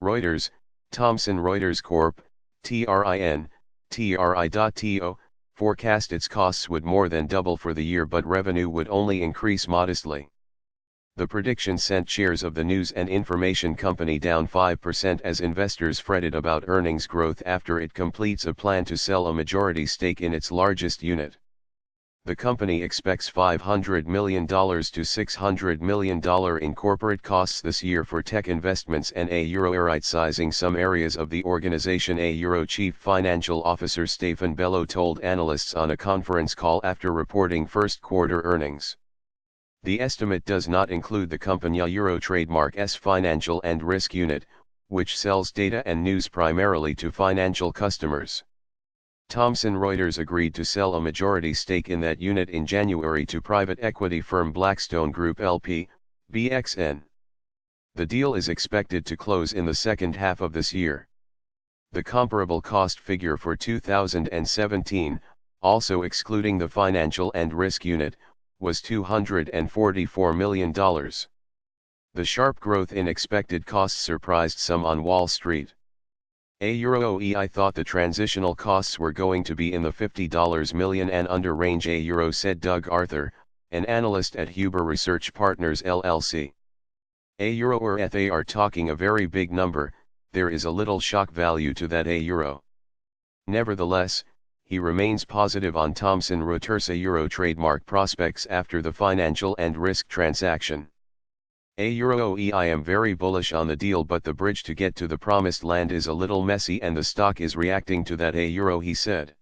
Reuters, Thomson Reuters Corp, TRI.N, TRI.TO, forecast its costs would more than double for the year but revenue would only increase modestly. The prediction sent shares of the news and information company down 5% as investors fretted about earnings growth after it completes a plan to sell a majority stake in its largest unit. The company expects $500 million to $600 million in corporate costs this year for tech investments and right-sizing some areas of the organization. Chief Financial Officer Stefan Bello told analysts on a conference call after reporting first quarter earnings. The estimate does not include the company Trademark's financial and risk unit, which sells data and news primarily to financial customers. Thomson Reuters agreed to sell a majority stake in that unit in January to private equity firm Blackstone Group LP, BXN. The deal is expected to close in the second half of this year. The comparable cost figure for 2017, also excluding the financial and risk unit, was $244 million. The sharp growth in expected costs surprised some on Wall Street. I thought the transitional costs were going to be in the $50 million and under range, said Doug Arthur, an analyst at Huber Research Partners LLC. If they are talking a very big number, there is a little shock value to that. Nevertheless, he remains positive on Thomson Reuters trademark prospects after the financial and risk transaction. I am very bullish on the deal, but the bridge to get to the promised land is a little messy and the stock is reacting to that, he said.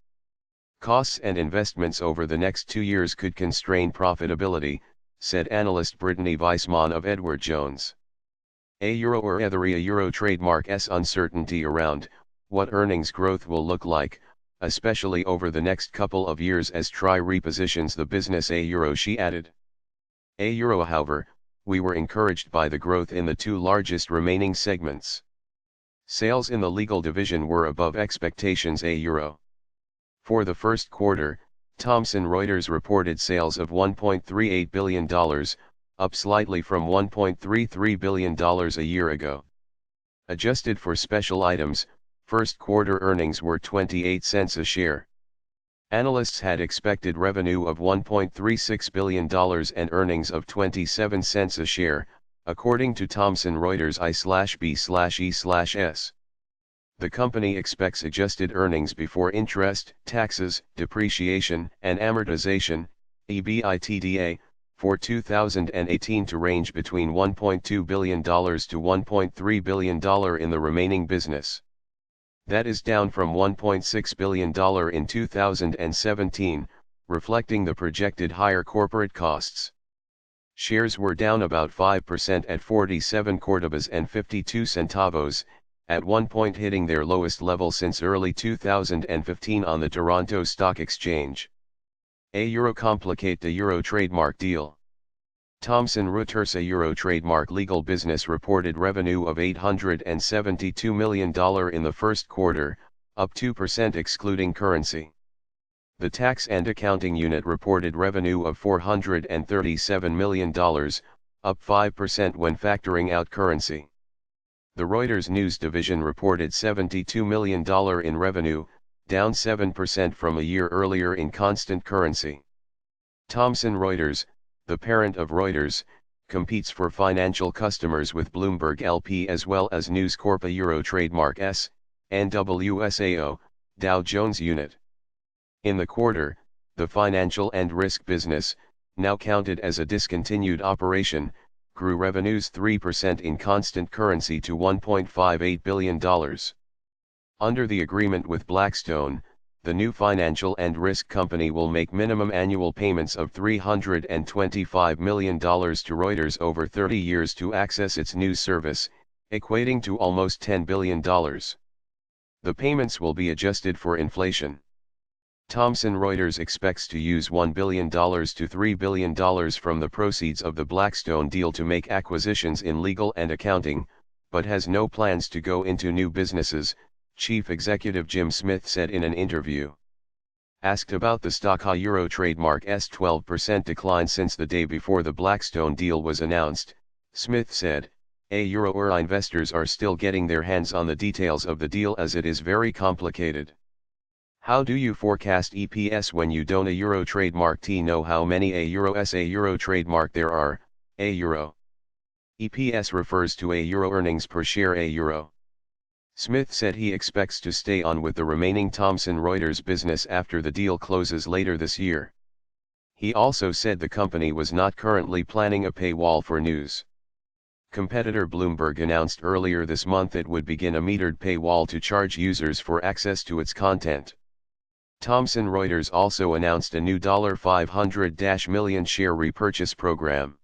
Costs and investments over the next 2 years could constrain profitability, said analyst Brittany Weissman of Edward Jones. The trademark's uncertainty around what earnings growth will look like, especially over the next couple of years as TRI repositions the business, she added. However, we were encouraged by the growth in the 2 largest remaining segments. Sales in the legal division were above expectations. For the first quarter, Thomson Reuters reported sales of $1.38 billion, up slightly from $1.33 billion a year ago. Adjusted for special items, first quarter earnings were 28 cents a share. Analysts had expected revenue of $1.36 billion and earnings of 27 cents a share, according to Thomson Reuters I/B/E/S. The company expects adjusted earnings before interest, taxes, depreciation, and amortization, EBITDA, for 2018 to range between $1.2 billion to $1.3 billion in the remaining business. That is down from $1.6 billion in 2017, reflecting the projected higher corporate costs. Shares were down about 5% at 47 Cordobas and 52 centavos, at one point hitting their lowest level since early 2015 on the Toronto Stock Exchange. Complicate the trademark deal. Thomson Reuters trademark legal business reported revenue of $872 million in the first quarter, up 2% excluding currency. The tax and accounting unit reported revenue of $437 million, up 5% when factoring out currency. The Reuters News division reported $72 million in revenue, down 7% from a year earlier in constant currency. Thomson Reuters, the parent of Reuters, competes for financial customers with Bloomberg LP as well as News Corp trademark S, NWSAO, Dow Jones unit. In the quarter, the financial and risk business, now counted as a discontinued operation, grew revenues 3% in constant currency to $1.58 billion. Under the agreement with Blackstone, the new financial and risk company will make minimum annual payments of $325 million to Reuters over 30 years to access its news service, equating to almost $10 billion. The payments will be adjusted for inflation. Thomson Reuters expects to use $1 billion to $3 billion from the proceeds of the Blackstone deal to make acquisitions in legal and accounting, but has no plans to go into new businesses, Chief Executive Jim Smith said in an interview. Asked about the stock trademark's 12% decline since the day before the Blackstone deal was announced, Smith said, euro investors are still getting their hands on the details of the deal as it is very complicated. How do you forecast EPS when you don't euro trademark T know how many euro trademark there are? Euro EPS refers to euro earnings per share euro. Smith said he expects to stay on with the remaining Thomson Reuters business after the deal closes later this year. He also said the company was not currently planning a paywall for news. Competitor Bloomberg announced earlier this month it would begin a metered paywall to charge users for access to its content. Thomson Reuters also announced a new $500 million share repurchase program.